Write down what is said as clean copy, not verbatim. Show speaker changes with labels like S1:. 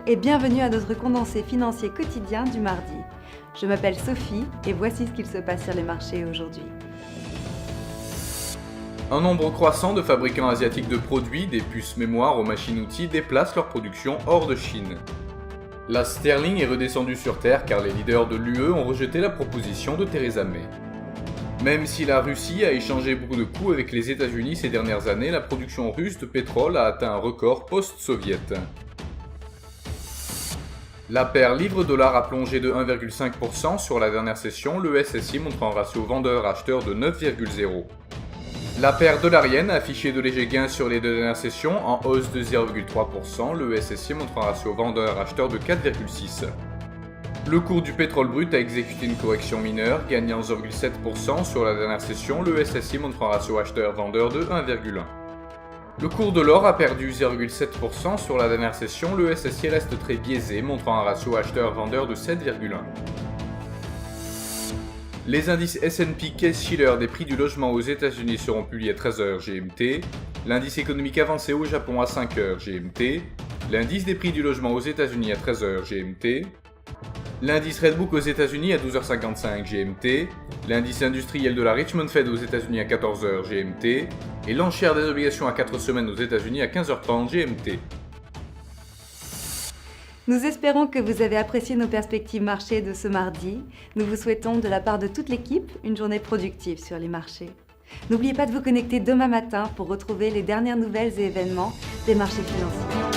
S1: et bienvenue à notre condensé financier quotidien du mardi. Je m'appelle Sophie et voici ce qu'il se passe sur les marchés aujourd'hui.
S2: Un nombre croissant de fabricants asiatiques de produits, des puces mémoire aux machines-outils déplacent leur production hors de Chine. La sterling est redescendue sur terre car les leaders de l'UE ont rejeté la proposition de Theresa May. Même si la Russie a échangé beaucoup de coups avec les États-Unis ces dernières années, la production russe de pétrole a atteint un record post-soviète. La paire livre-dollar a plongé de 1,5% sur la dernière session, le SSI montre un ratio vendeur-acheteur de 9,0. La paire dollarienne a affiché de légers gains sur les deux dernières sessions, en hausse de 0,3%, le SSI montre un ratio vendeur-acheteur de 4,6. Le cours du pétrole brut a exécuté une correction mineure, gagnant 0,7% sur la dernière session, le SSI montre un ratio acheteur-vendeur de 1,1. Le cours de l'or a perdu 0,7% sur la dernière session, le SSI reste très biaisé, montrant un ratio acheteur-vendeur de 7,1. Les indices S&P Case-Shiller des prix du logement aux États-Unis seront publiés à 13h GMT, l'indice économique avancé au Japon à 5h GMT, l'indice des prix du logement aux États-Unis à 13h GMT, l'indice Redbook aux États-Unis à 12h55 GMT, l'indice industriel de la Richmond Fed aux États-Unis à 14h GMT et l'enchère des obligations à 4 semaines aux États-Unis à 15h30 GMT.
S1: Nous espérons que vous avez apprécié nos perspectives marchés de ce mardi. Nous vous souhaitons de la part de toute l'équipe une journée productive sur les marchés. N'oubliez pas de vous connecter demain matin pour retrouver les dernières nouvelles et événements des marchés financiers.